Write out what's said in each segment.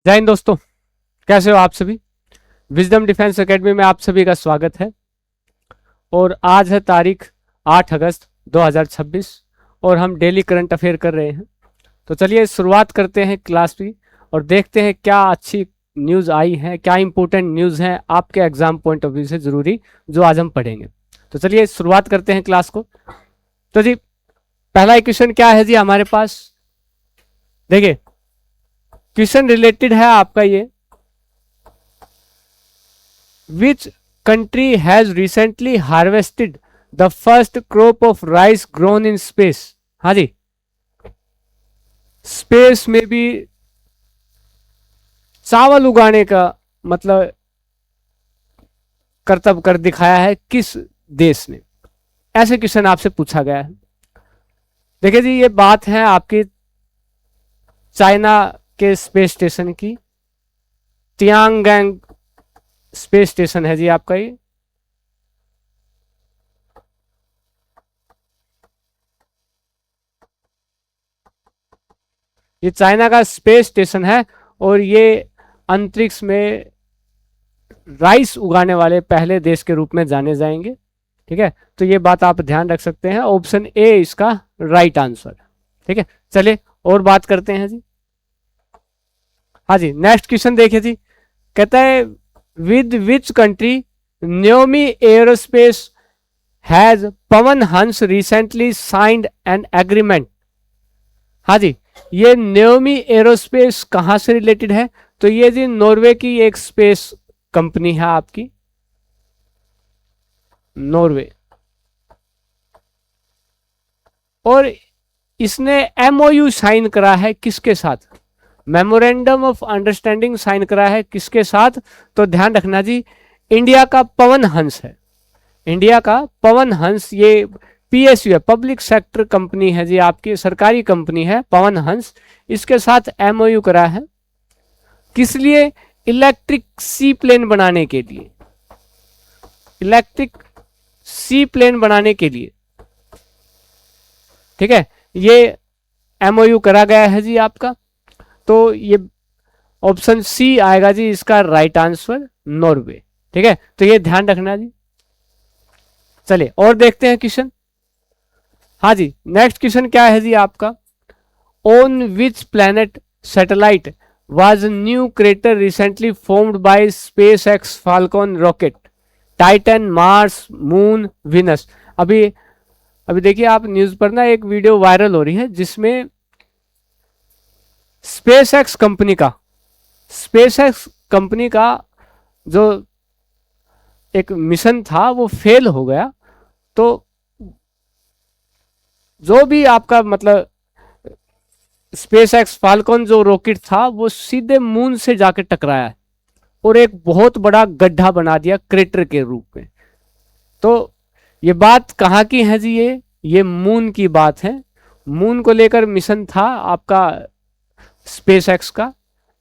जय हिंद दोस्तों, कैसे हो आप सभी। विजडम डिफेंस एकेडमी में आप सभी का स्वागत है। और आज है तारीख 8 अगस्त 2026 और हम डेली करंट अफेयर कर रहे हैं। तो चलिए शुरुआत करते हैं क्लास की और देखते हैं क्या अच्छी न्यूज़ आई है, क्या इंपॉर्टेंट न्यूज़ है आपके एग्जाम पॉइंट ऑफ व्यू से ज़रूरी, जो आज हम पढ़ेंगे। तो चलिए शुरुआत करते हैं क्लास को। तो जी पहला क्वेश्चन क्या है जी हमारे पास, देखिए क्वेश्चन रिलेटेड है आपका ये, Which country has recently harvested the first crop of rice grown in space? हाँ जी, स्पेस में भी चावल उगाने का मतलब करतब कर दिखाया है किस देश ने, ऐसे क्वेश्चन आपसे पूछा गया है। देखिए जी ये बात है आपकी चाइना के स्पेस स्टेशन की, तियांगैंग स्पेस स्टेशन है जी आपका ये चाइना का स्पेस स्टेशन है और ये अंतरिक्ष में राइस उगाने वाले पहले देश के रूप में जाने जाएंगे। ठीक है, तो ये बात आप ध्यान रख सकते हैं, ऑप्शन ए इसका राइट आंसर। ठीक है, चलिए और बात करते हैं जी। हाँ जी, नेक्स्ट क्वेश्चन देखिए जी, कहता है with which country Naomi aerospace has Pawan Hans recently signed an agreement. हाँ जी, ये न्योमी एरोस्पेस कहां से रिलेटेड है, तो ये जी नॉर्वे की एक स्पेस कंपनी है आपकी, नॉर्वे, और इसने एमओयू साइन करा है किसके साथ, मेमोरेंडम ऑफ अंडरस्टैंडिंग साइन करा है किसके साथ, तो ध्यान रखना जी इंडिया का पवन हंस है, इंडिया का पवन हंस, ये पीएसयू है, पब्लिक सेक्टर कंपनी है जी आपकी, सरकारी कंपनी है पवन हंस, इसके साथ एमओयू करा है किस लिए, इलेक्ट्रिक सी प्लेन बनाने के लिए, इलेक्ट्रिक सी प्लेन बनाने के लिए। ठीक है, ये एमओयू करा गया है जी आपका, तो ये ऑप्शन सी आएगा जी इसका राइट आंसर, नॉर्वे। ठीक है, तो ये ध्यान रखना जी। चलिए और देखते हैं क्वेश्चन। हाँ जी, नेक्स्ट क्वेश्चन क्या है जी आपका, on which planet satellite was new crater recently formed by SpaceX Falcon rocket, Titan, Mars, moon, Venus. अभी अभी देखिए आप न्यूज पर ना एक वीडियो वायरल हो रही है जिसमें स्पेसएक्स कंपनी का जो एक मिशन था वो फेल हो गया, तो जो भी आपका मतलब स्पेसएक्स फाल्कन जो रॉकेट था वो सीधे मून से जाकर टकराया है और एक बहुत बड़ा गड्ढा बना दिया क्रेटर के रूप में। तो ये बात कहाँ की है जी, ये मून की बात है। मून को लेकर मिशन था आपका स्पेसएक्स का,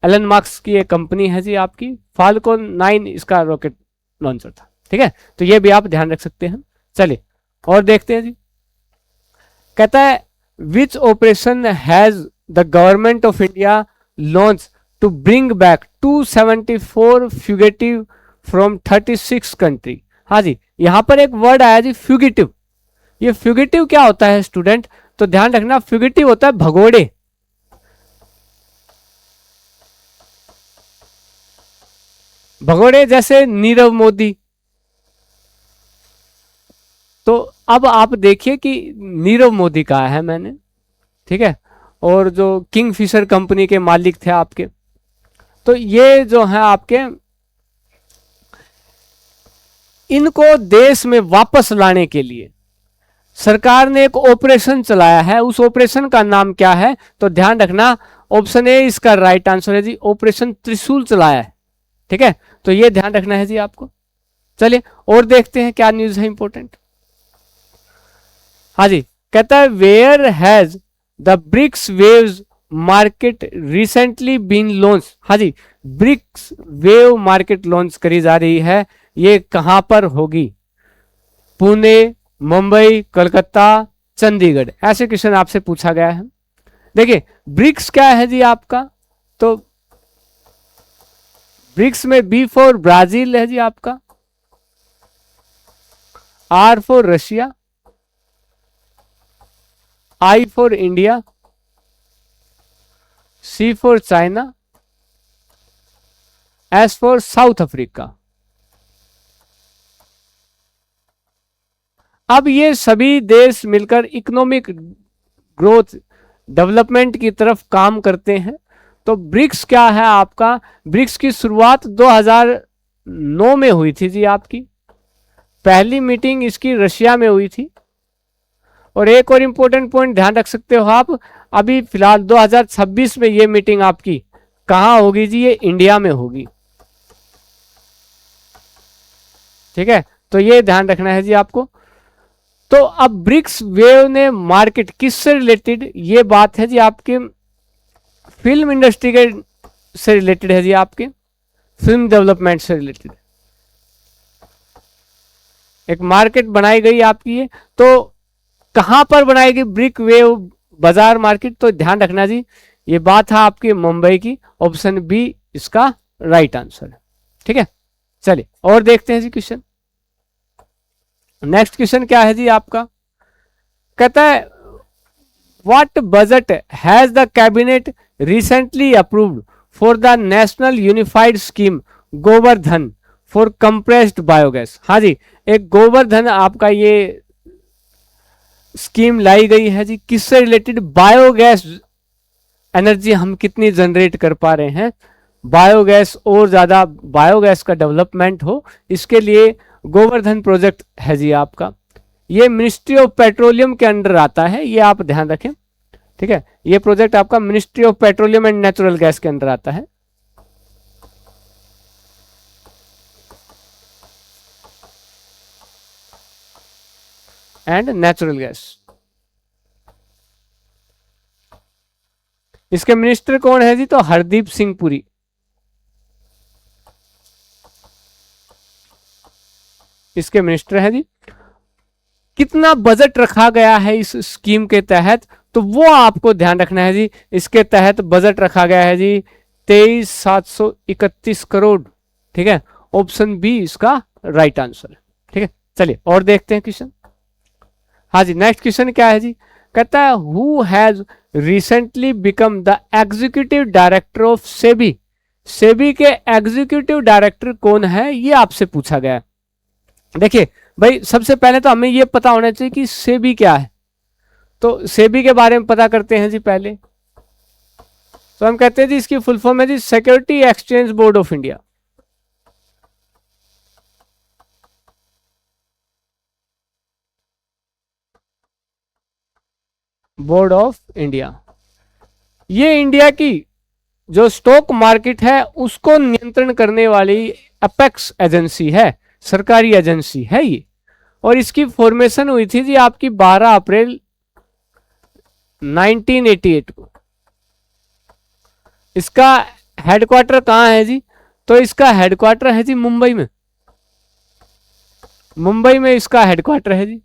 एलन मार्क्स की एक कंपनी है जी आपकी, फाल्कन 9 इसका रॉकेट लॉन्चर था। ठीक है, तो ये भी आप ध्यान रख सकते हैं। चलिए और देखते हैं जी, कहता है which operation has the government of India launch to bring back 274 fugitive from 36 country. हाँ जी, यहां पर एक वर्ड आया जी फ्यूगेटिव। ये फ्यूगेटिव क्या होता है स्टूडेंट, तो ध्यान रखना फ्यूगेटिव होता है भगोड़े, भगोड़े जैसे नीरव मोदी। तो अब आप देखिए कि नीरव मोदी कहा है मैंने, ठीक है, और जो किंगफिशर कंपनी के मालिक थे आपके, तो ये जो है आपके, इनको देश में वापस लाने के लिए सरकार ने एक ऑपरेशन चलाया है। उस ऑपरेशन का नाम क्या है, तो ध्यान रखना ऑप्शन ए इसका राइट आंसर है जी, ऑपरेशन त्रिशूल चलाया है। ठीक है, तो ये ध्यान रखना है जी आपको। चलिए और देखते हैं क्या न्यूज है इंपॉर्टेंट। हाँ जी, कहता है where has the BRICS waves market recently been launch. हाँ जी, ब्रिक्स वेव मार्केट लॉन्च करी जा रही है, ये कहां पर होगी, पुणे, मुंबई, कलकत्ता, चंडीगढ़, ऐसे क्वेश्चन आपसे पूछा गया है। देखिए ब्रिक्स क्या है जी आपका, तो ब्रिक्स में बी फॉर ब्राजील है जी आपका, R for Russia, I for India, C for China, S for South Africa. अब ये सभी देश मिलकर इकोनॉमिक ग्रोथ डेवलपमेंट की तरफ काम करते हैं। तो ब्रिक्स क्या है आपका, ब्रिक्स की शुरुआत 2009 में हुई थी जी आपकी, पहली मीटिंग इसकी रशिया में हुई थी। और एक और इंपॉर्टेंट पॉइंट ध्यान रख सकते हो आप, अभी फिलहाल 2026 में ये मीटिंग आपकी कहां होगी जी, ये इंडिया में होगी। ठीक है, तो ये ध्यान रखना है जी आपको। तो अब ब्रिक्स वेव ने मार्केट किससे रिलेटेड, ये बात है जी आपके फिल्म इंडस्ट्री के से रिलेटेड है जी, आपके फिल्म डेवलपमेंट से रिलेटेड एक मार्केट बनाई गई आपकी है। तो कहां पर बनाएगी ब्रिक वेव बाजार मार्केट, तो ध्यान रखना जी, ये बात है आपकी मुंबई की, ऑप्शन बी इसका राइट आंसर है। ठीक है, चलिए और देखते हैं जी क्वेश्चन। नेक्स्ट क्वेश्चन क्या है जी आपका, कहता है what budget has the cabinet recently approved for the national unified scheme Govardhan for compressed biogas. हाँ जी, एक गोवर्धन आपका ये स्कीम लाई गई है जी, किससे रिलेटेड, बायोगैस एनर्जी हम कितनी जनरेट कर पा रहे हैं, बायोगैस और ज्यादा बायोगैस का डेवलपमेंट हो, इसके लिए गोवर्धन प्रोजेक्ट है जी आपका। ये मिनिस्ट्री ऑफ पेट्रोलियम के अंडर आता है, ये आप ध्यान रखें। ठीक है, ये प्रोजेक्ट आपका ministry of petroleum and natural gas के अंदर आता है। एंड नेचुरल गैस, इसके मिनिस्टर कौन है जी, तो हरदीप सिंह पुरी। इसके मिनिस्टर है जी। कितना बजट रखा गया है इस स्कीम के तहत, तो वो आपको ध्यान रखना है जी। इसके तहत बजट रखा गया है जी 23,731 करोड़। ठीक है, ऑप्शन बी इसका राइट आंसर है। ठीक है, चलिए और देखते हैं क्वेश्चन। हाँ जी, नेक्स्ट क्वेश्चन क्या है जी, कहता है who has recently become the executive director of SEBI. SEBI के एग्जीक्यूटिव डायरेक्टर कौन है, ये आपसे पूछा गया है। देखिए भाई, सबसे पहले तो हमें ये पता होना चाहिए कि सेबी क्या है। तो सेबी के बारे में पता करते हैं जी पहले। तो हम कहते हैं जी इसकी फुल फॉर्म है जी Security Exchange Board of India. Board of India, ये इंडिया की जो स्टॉक मार्केट है उसको नियंत्रण करने वाली अपेक्स एजेंसी है, सरकारी एजेंसी है ये। और इसकी फॉर्मेशन हुई थी जी आपकी 12 अप्रैल 1988 को। इसका हेडक्वार्टर कहां है जी, तो इसका हेडक्वार्टर है जी मुंबई में। मुंबई में इसका हेडक्वार्टर है जी।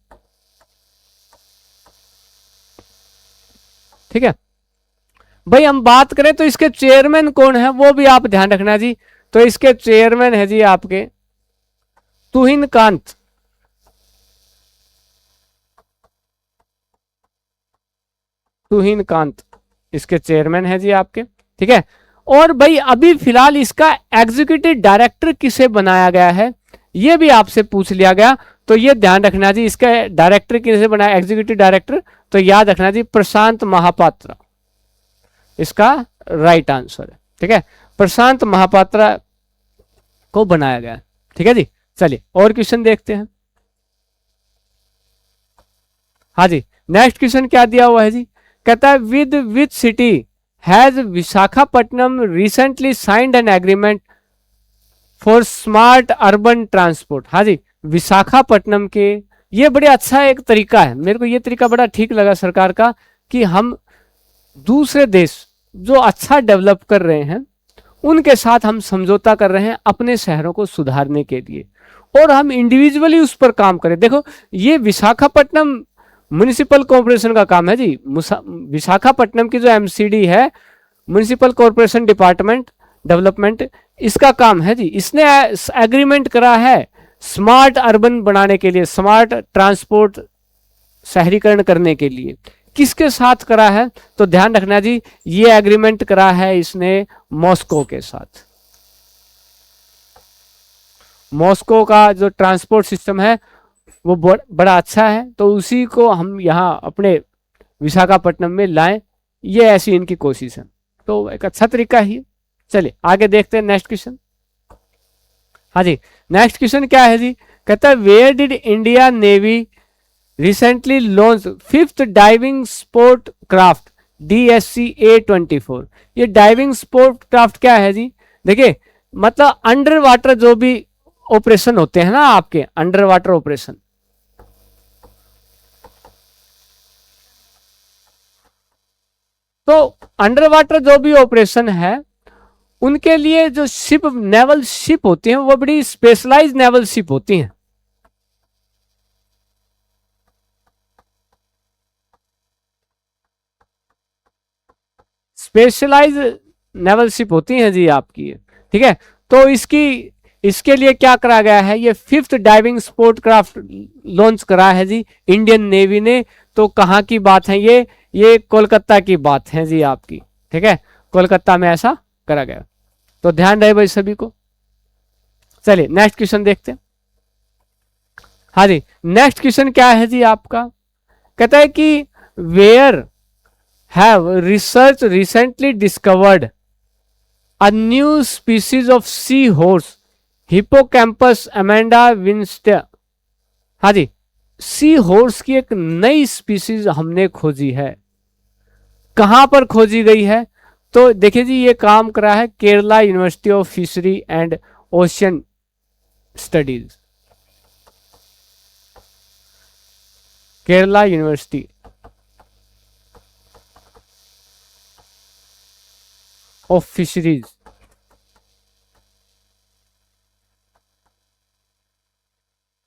ठीक है भाई, हम बात करें तो इसके चेयरमैन कौन है वो भी आप ध्यान रखना जी। तो इसके चेयरमैन है जी आपके तुहिन कांत। तुहिन कांत इसके चेयरमैन है जी आपके। ठीक है, और भाई अभी फिलहाल इसका एग्जीक्यूटिव डायरेक्टर किसे बनाया गया है, ये भी आपसे पूछ लिया गया। तो ये ध्यान रखना जी, इसका डायरेक्टर किसे बनाया, एग्जीक्यूटिव डायरेक्टर, तो याद रखना जी प्रशांत महापात्रा इसका राइट आंसर है। ठीक है, प्रशांत महापात्रा को बनाया गया। ठीक है जी, चलिए और क्वेश्चन देखते हैं। हाँ जी, नेक्स्ट क्वेश्चन क्या दिया हुआ है जी, कहता है with which city has Visakhapatnam recently signed an agreement for smart urban transport. हाँ जी, विशाखापट्टनम के, ये बड़े अच्छा एक तरीका है, मेरे को ये तरीका बड़ा ठीक लगा सरकार का, कि हम दूसरे देश जो अच्छा डेवलप कर रहे हैं उनके साथ हम समझौता कर रहे हैं अपने शहरों को सुधारने के लिए, और हम इंडिविजुअली उस पर काम करें। देखो ये विशाखापट्टनम म्युनिसिपल कॉर्पोरेशन का काम है जी। विशाखापट्टनम की जो एमसीडी है, म्युनिसिपल कॉर्पोरेशन डिपार्टमेंट डेवलपमेंट, इसका काम है जी, इसने एग्रीमेंट करा है स्मार्ट अर्बन बनाने के लिए, स्मार्ट ट्रांसपोर्ट शहरीकरण करने के लिए। किसके साथ करा है? तो ध्यान रखना जी, ये एग्रीमेंट करा है इसने मॉस्को के साथ। मॉस्को का जो ट्रांसपोर्ट सिस्टम है वो बड़ा अच्छा है, तो उसी को हम यहाँ अपने विशाखापट्टनम में लाएं, ये ऐसी इनकी कोशिश है। तो एक अच्छा तरीका ही है। चलिए आगे देखते हैं नेक्स्ट क्वेश्चन। हाँ जी, नेक्स्ट क्वेश्चन क्या है जी? कहता है where did India navy recently launch 5th diving sport craft DSC-A24। ये डाइविंग स्पोर्ट क्राफ्ट क्या है जी? देखिए, मतलब अंडर वाटर जो भी ऑपरेशन होते हैं ना, आपके अंडर वाटर ऑपरेशन, तो अंडर वाटर जो भी ऑपरेशन है उनके लिए जो शिप, नेवल शिप होती हैं, वो बड़ी स्पेशलाइज नेवल शिप होती हैं। स्पेशलाइज नेवल शिप होती हैं जी आपकी, ठीक है। तो इसके लिए क्या करा गया है? ये 5th diving sport craft launch करा है जी इंडियन नेवी ने। तो कहाँ की बात है ये कोलकाता की बात है जी आपकी, ठीक है। कोलकाता में ऐसा करा गया, तो ध्यान रहे भाई सभी को। चलिए नेक्स्ट क्वेश्चन देखते हैं। हाँ जी, नेक्स्ट क्वेश्चन क्या है जी आपका? कहता है कि where have research recently discovered a new species of sea horse hippocampus Amanda Winster. हाँ जी, सी हॉर्स की एक नई स्पीसीज हमने खोजी है। कहां पर खोजी गई है? तो देखिए जी, ये काम करा है Kerala university of fishery and ocean studies, Kerala university of fisheries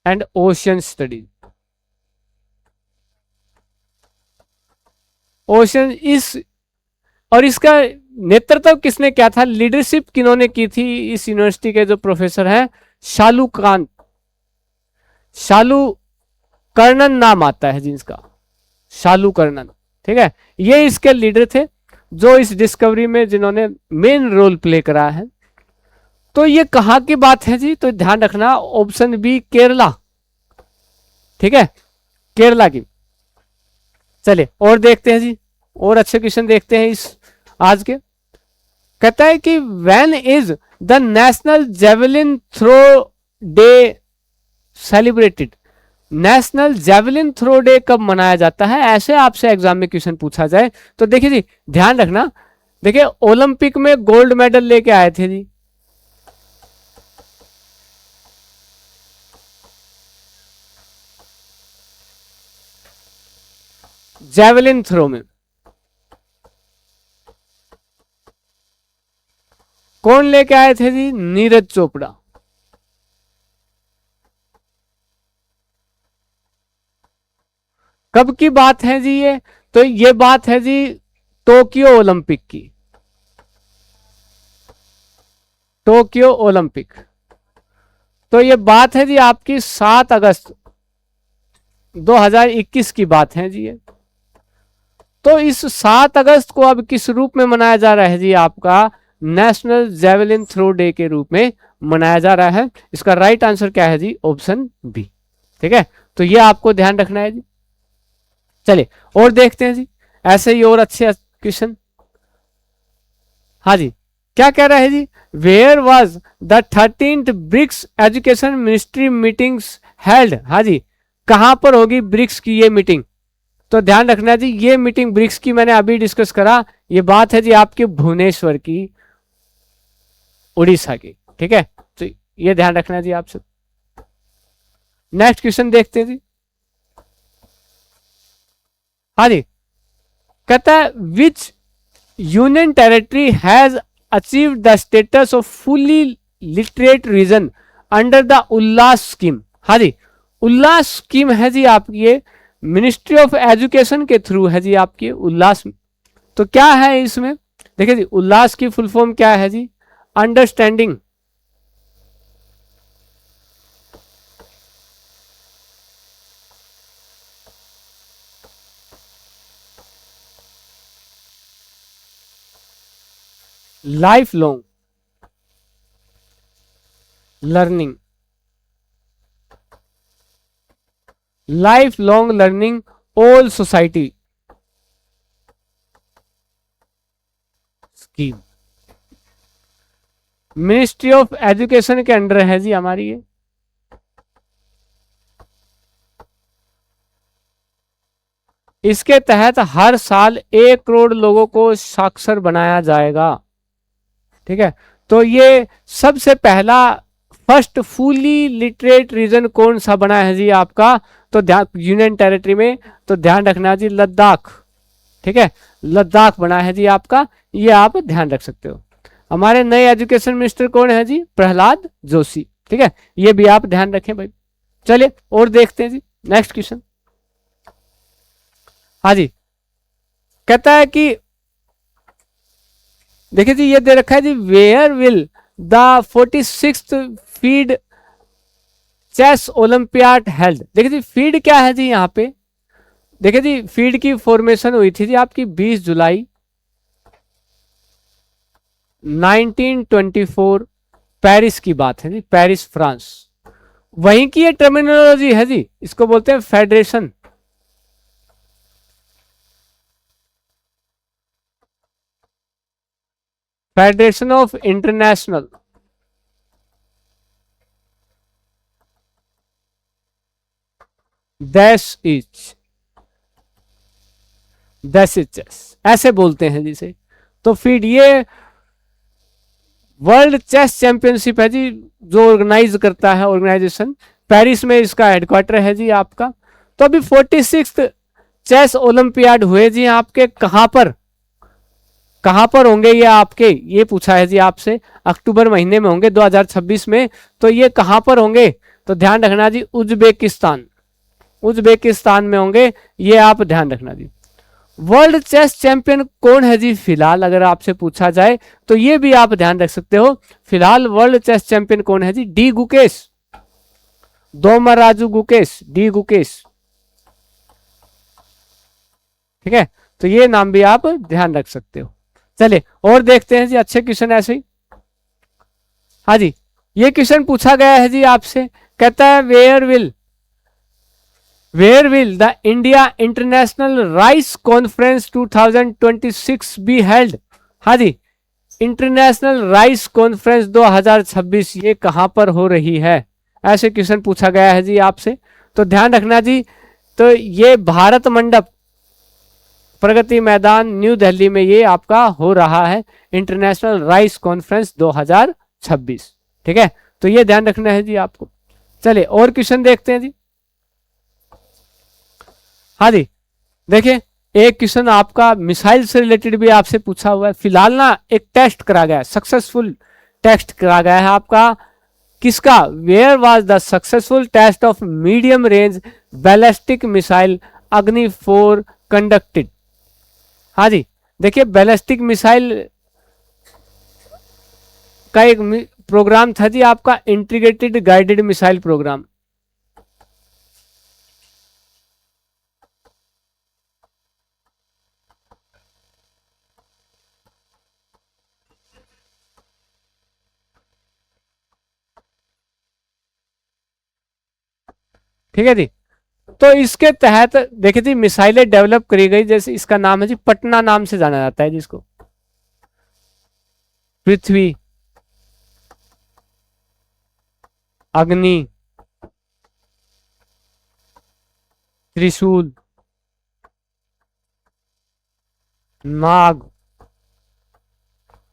and ocean studies. Ocean और इसका नेतृत्व किसने किया था? लीडरशिप किन्होंने की थी? इस यूनिवर्सिटी के जो प्रोफेसर हैं शालू कर्णन नाम आता है जिनका, शालू कर्णन, ठीक है। ये इसके लीडर थे जो इस डिस्कवरी में जिन्होंने मेन रोल प्ले करा है। तो ये कहां की बात है जी? तो ध्यान रखना, ऑप्शन बी केरला, ठीक है, केरला की। चलिए और देखते हैं जी, और अच्छे क्वेश्चन देखते हैं इस आज के। कहता है कि when is the national javelin throw day celebrated? National javelin throw day कब मनाया जाता है? ऐसे आपसे एग्जाम में क्वेश्चन पूछा जाए तो देखिए जी, ध्यान रखना। देखिए, ओलंपिक में गोल्ड मेडल लेके आए थे जी जेवलिन थ्रो में, कौन लेके आए थे जी? नीरज चोपड़ा। कब की बात है जी ये? तो ये बात है जी टोक्यो ओलंपिक की, टोक्यो ओलंपिक। तो ये बात है जी आपकी 7 अगस्त 2021 की बात है जी ये। तो इस 7 अगस्त को अब किस रूप में मनाया जा रहा है जी? आपका नेशनल जेवलिन थ्रो डे के रूप में मनाया जा रहा है। इसका राइट आंसर क्या है जी? ऑप्शन बी, ठीक है। तो ये आपको ध्यान रखना है जी। चलिए और देखते हैं जी, ऐसे ही और अच्छे क्वेश्चन। हाँ जी, क्या कह रहा है जी? Where was the 13th BRICS education ministry meetings held? हाँ जी, कहां पर होगी ब्रिक्स की ये मीटिंग? तो ध्यान रखना जी, ये मीटिंग ब्रिक्स की मैंने अभी डिस्कस करा, ये बात है जी आपके भुवनेश्वर की, उड़ीसा की, ठीक है। तो ये ध्यान रखना जी आप सब। नेक्स्ट क्वेश्चन देखते हैं जी। हाँ जी, कहता है which union territory has achieve the status of fully literate region under the Ullas scheme? हाँ जी, उल्लास स्कीम है जी आपकी, ये मिनिस्ट्री ऑफ एजुकेशन के थ्रू है जी आपकी उल्लास। तो क्या है इसमें? देखिए जी, उल्लास की फुल फॉर्म क्या है जी? Understanding, life long learning, life long learning all society scheme, ministry of education के अंडर है जी हमारी ये। इसके तहत हर साल 1 करोड़ लोगों को साक्षर बनाया जाएगा। ठीक है, तो ये सबसे पहला फर्स्ट फुली लिटरेट रीजन कौन सा बना है जी आपका, तो ध्यान, यूनियन टेरिटरी में, तो ध्यान रखना जी लद्दाख। ठीक है, लद्दाख बना है जी आपका, ये आप ध्यान रख सकते हो। हमारे नए एजुकेशन मिनिस्टर कौन है जी, प्रहलाद जोशी। ठीक है, ये भी आप ध्यान रखें भाई। चलिए और देखते हैं जी नेक्स्ट क्वेश्चन। हाँ जी, कहता है कि देखिए जी, ये दे रखा है जी, where will the 46th FIDE chess olympiad held. देखिए जी, फीड क्या है जी यहाँ पे, देखिए जी, फीड की फॉर्मेशन हुई थी जी आपकी 20 जुलाई 1924, पेरिस की बात है जी, पेरिस फ्रांस। वहीं की ये टर्मिनोलॉजी है जी, इसको बोलते हैं फेडरेशन, फेडरेशन ऑफ इंटरनेशनल दैश इज चेस, ऐसे बोलते हैं जिसे। तो फिर ये वर्ल्ड चेस चैंपियनशिप है जी, जो ऑर्गेनाइज करता है ऑर्गेनाइजेशन, पेरिस में इसका हेडक्वार्टर है जी आपका। तो अभी 46th चेस ओलंपियाड हुए जी आपके, कहां पर होंगे ये आपके, ये पूछा है जी आपसे, अक्टूबर महीने में होंगे 2026 में। तो ये कहां पर होंगे, तो ध्यान रखना जी उज्बेकिस्तान, उज्बेकिस्तान में होंगे, ये आप ध्यान रखना जी। वर्ल्ड चेस चैंपियन कौन है जी फिलहाल, अगर आपसे पूछा जाए तो ये भी आप ध्यान रख सकते हो। फिलहाल वर्ल्ड चेस चैंपियन कौन है जी, डी गुकेश, दोमराजू गुकेश, डी गुकेश। ठीक है, तो ये नाम भी आप ध्यान रख सकते हो। चलिए और देखते हैं जी अच्छे क्वेश्चन ऐसे ही। हाँ जी, ये क्वेश्चन पूछा गया है जी आपसे, कहता है where will the India international rice conference 2026 be held. हाँ जी, इंटरनेशनल राइस कॉन्फ्रेंस 2026 ये कहां पर हो रही है, ऐसे क्वेश्चन पूछा गया है जी आपसे। तो ध्यान रखना जी, तो ये भारत मंडप प्रगति मैदान न्यू दिल्ली में ये आपका हो रहा है, इंटरनेशनल राइस कॉन्फ्रेंस 2026। ठीक है, तो ये ध्यान रखना है जी आपको। चलिए और क्वेश्चन देखते हैं जी। हाँ जी, देखिए एक क्वेश्चन आपका मिसाइल से रिलेटेड भी आपसे पूछा हुआ है। फिलहाल ना एक टेस्ट करा गया है, सक्सेसफुल टेस्ट करा गया है आपका, किसका, where was the successful test of medium range ballistic missile Agni 4 conducted. हाँ जी, देखिए बैलिस्टिक मिसाइल का एक प्रोग्राम था जी आपका, इंटीग्रेटेड गाइडेड मिसाइल प्रोग्राम। ठीक है जी, तो इसके तहत देखिए जी मिसाइलें डेवलप करी गई, जैसे इसका नाम है जी पटना, नाम से जाना जाता है जिसको, पृथ्वी, अग्नि, त्रिशूल, नाग,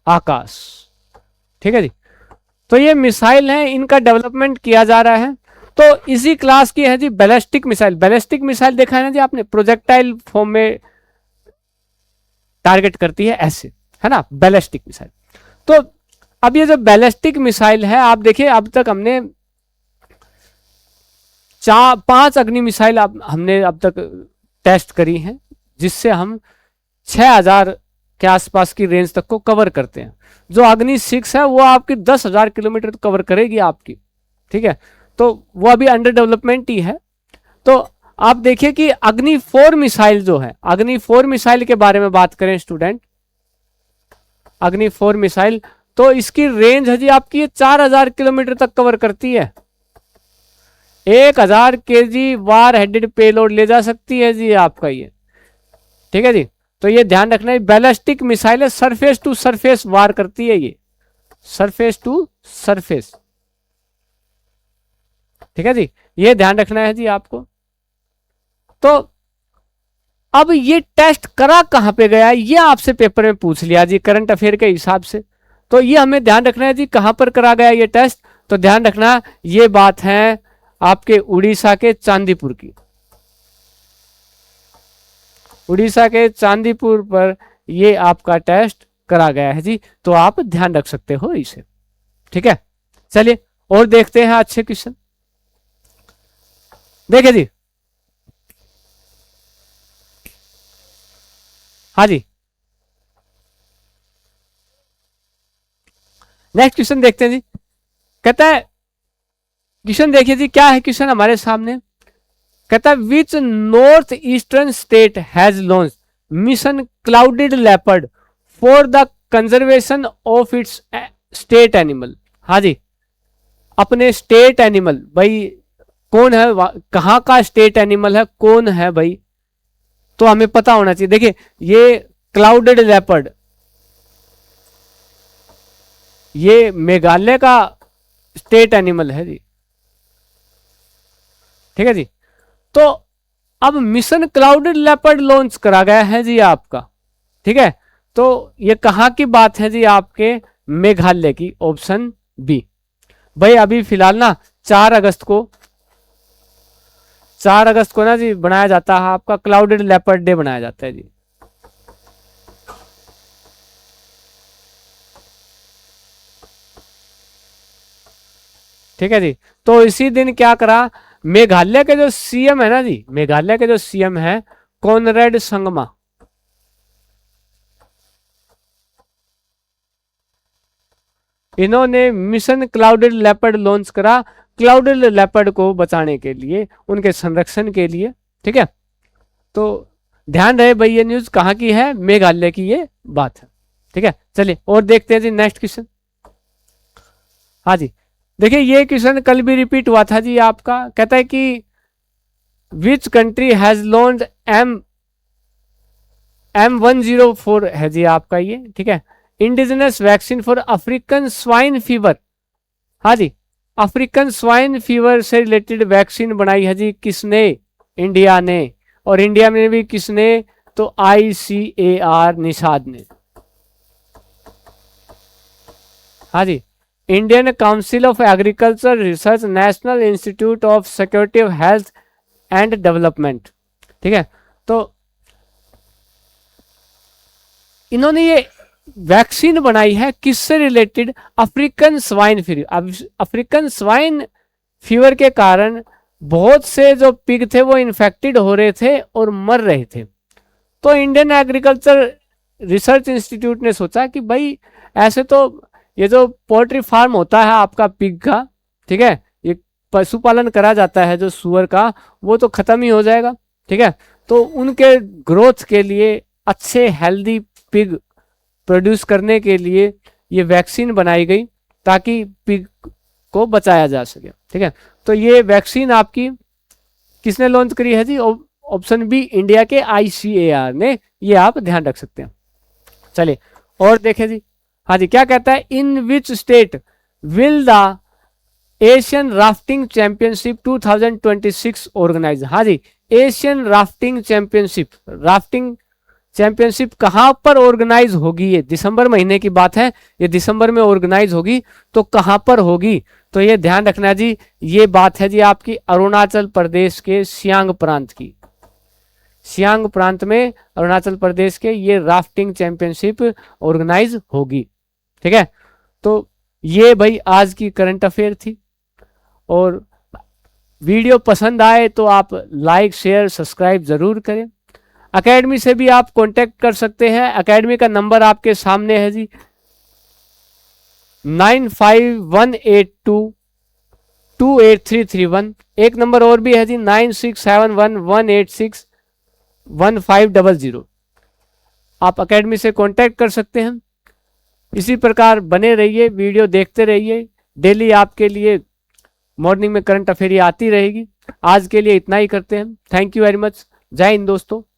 आकाश। ठीक है जी, तो ये मिसाइल है, इनका डेवलपमेंट किया जा रहा है। तो इसी क्लास की है जी बैलिस्टिक मिसाइल। बैलिस्टिक मिसाइल देखा है ना जी आपने, प्रोजेक्टाइल फॉर्म में टारगेट करती है ऐसे, है ना, बैलिस्टिक मिसाइल। तो अब ये जो बैलिस्टिक मिसाइल है, आप देखिए अब तक हमने 5 अग्नि मिसाइल हमने अब तक टेस्ट करी हैं, जिससे हम 6000 के आसपास की रेंज तक को कवर करते हैं। जो अग्नि 6 है वो आपकी 10,000 किलोमीटर कवर करेगी आपकी, ठीक है। तो वो अभी अंडर डेवलपमेंट ही है। तो आप देखिए कि अग्नि 4 मिसाइल जो है, अग्नि 4 मिसाइल के बारे में बात करें स्टूडेंट, अग्नि 4 मिसाइल, तो इसकी रेंज है जी आपकी ये 4,000 किलोमीटर तक कवर करती है। 1,000 kg वार हेडेड पेलोड ले जा सकती है जी आपका ये, ठीक है जी। तो ये ध्यान रखना है, बैलिस्टिक मिसाइल है, सरफेस टू सरफेस वार करती है ये, सरफेस टू सरफेस, ठीक है जी। ये ध्यान रखना है जी आपको। तो अब ये टेस्ट करा कहां पे गया, ये आपसे पेपर में पूछ लिया जी करंट अफेयर के हिसाब से। तो ये हमें ध्यान रखना है जी कहां पर करा गया ये टेस्ट। तो ध्यान रखना ये बात है आपके उड़ीसा के चांदीपुर की, उड़ीसा के चांदीपुर पर ये आपका टेस्ट करा गया है जी। तो आप ध्यान रख सकते हो इसे, ठीक है। चलिए और देखते हैं अच्छे क्वेश्चन। देखिए जी, हाँ जी, नेक्स्ट क्वेश्चन देखते हैं जी। कहता है, क्वेश्चन देखिए जी क्या है क्वेश्चन हमारे सामने। कहता है which north eastern state has launch mission clouded leopard for the conservation of its state animal. हाँ जी, अपने स्टेट एनिमल, भाई कौन है, कहां का स्टेट एनिमल है, कौन है भाई, तो हमें पता होना चाहिए। देखिए ये क्लाउडेड लेपर्ड, ये मेघालय का स्टेट एनिमल है जी, ठीक है जी। तो अब मिशन क्लाउडेड लेपर्ड लॉन्च करा गया है जी आपका, ठीक है। तो ये कहां की बात है जी, आपके मेघालय की, ऑप्शन बी। भाई अभी फिलहाल ना 4 अगस्त को ना जी बनाया जाता है आपका क्लाउडेड लेपर्ड डे बनाया जाता है जी। ठीक है जी। तो इसी दिन क्या करा, मेघालय के जो सीएम है ना जी, मेघालय के जो सीएम है कॉनरेड संगमा, इन्होंने मिशन क्लाउडेड लेपर्ड लॉन्च करा, क्लाउडेड लेपर्ड को बचाने के लिए, उनके संरक्षण के लिए, ठीक है। तो ध्यान रहे भाई ये न्यूज कहां की है, मेघालय की ये बात है, ठीक है। चलिए और देखते हैं जी नेक्स्ट क्वेश्चन। हाँ जी, देखिए ये क्वेश्चन कल भी रिपीट हुआ था जी आपका। कहता है कि which country has launch M104 है जी आपका ये, ठीक है, indigenous vaccine for African swine fever. हाँ जी, अफ्रीकन स्वाइन फीवर से रिलेटेड वैक्सीन बनाई है जी किसने, इंडिया ने। और इंडिया में भी किसने, तो ICAR निषाद ने। हाँ जी, Indian council of agriculture research, national institute of security of health and development, ठीक है। तो इन्होंने ये वैक्सीन बनाई है किससे related, African swine fever. African swine fever के कारण बहुत से जो पिग थे वो इन्फेक्टेड हो रहे थे और मर रहे थे। तो इंडियन एग्रीकल्चर रिसर्च इंस्टीट्यूट ने सोचा कि भाई ऐसे तो ये जो पोल्ट्री फार्म होता है आपका पिग का, ठीक है, ये पशुपालन करा जाता है जो सुअर का, वो तो खत्म ही हो जाएगा, ठीक है। तो उनके ग्रोथ के लिए, अच्छे हेल्दी पिग प्रोड्यूस करने के लिए ये वैक्सीन बनाई गई ताकि पिग को बचाया जा सके, ठीक है। तो ये वैक्सीन आपकी किसने लॉन्च करी है जी, ऑप्शन बी, इंडिया के ICAR ने। ये आप ध्यान रख सकते हैं। चलिए और देखें जी। हाँ जी, क्या कहता है, in which state will the Asian rafting championship 2026 organize. हाँ जी, एशियन राफ्टिंग चैंपियनशिप कहां पर ऑर्गेनाइज होगी, ये दिसंबर महीने की बात है, ये दिसंबर में ऑर्गेनाइज होगी। तो कहां पर होगी, तो ये ध्यान रखना जी, ये बात है जी आपकी अरुणाचल प्रदेश के सियांग प्रांत की। सियांग प्रांत में अरुणाचल प्रदेश के ये राफ्टिंग चैंपियनशिप ऑर्गेनाइज होगी, ठीक है। तो ये भाई आज की करंट अफेयर थी। और वीडियो पसंद आए तो आप लाइक शेयर सब्सक्राइब जरूर करें। एकेडमी से भी आप कांटेक्ट कर सकते हैं। एकेडमी का नंबर आपके सामने है जी, 9518228331। एक नंबर और भी है जी, 9671186150। आप एकेडमी से कांटेक्ट कर सकते हैं। इसी प्रकार बने रहिए, वीडियो देखते रहिए, डेली आपके लिए मॉर्निंग में करंट अफेयर आती रहेगी। आज के लिए इतना ही करते हैं। Thank you very much. जय हिंद दोस्तों।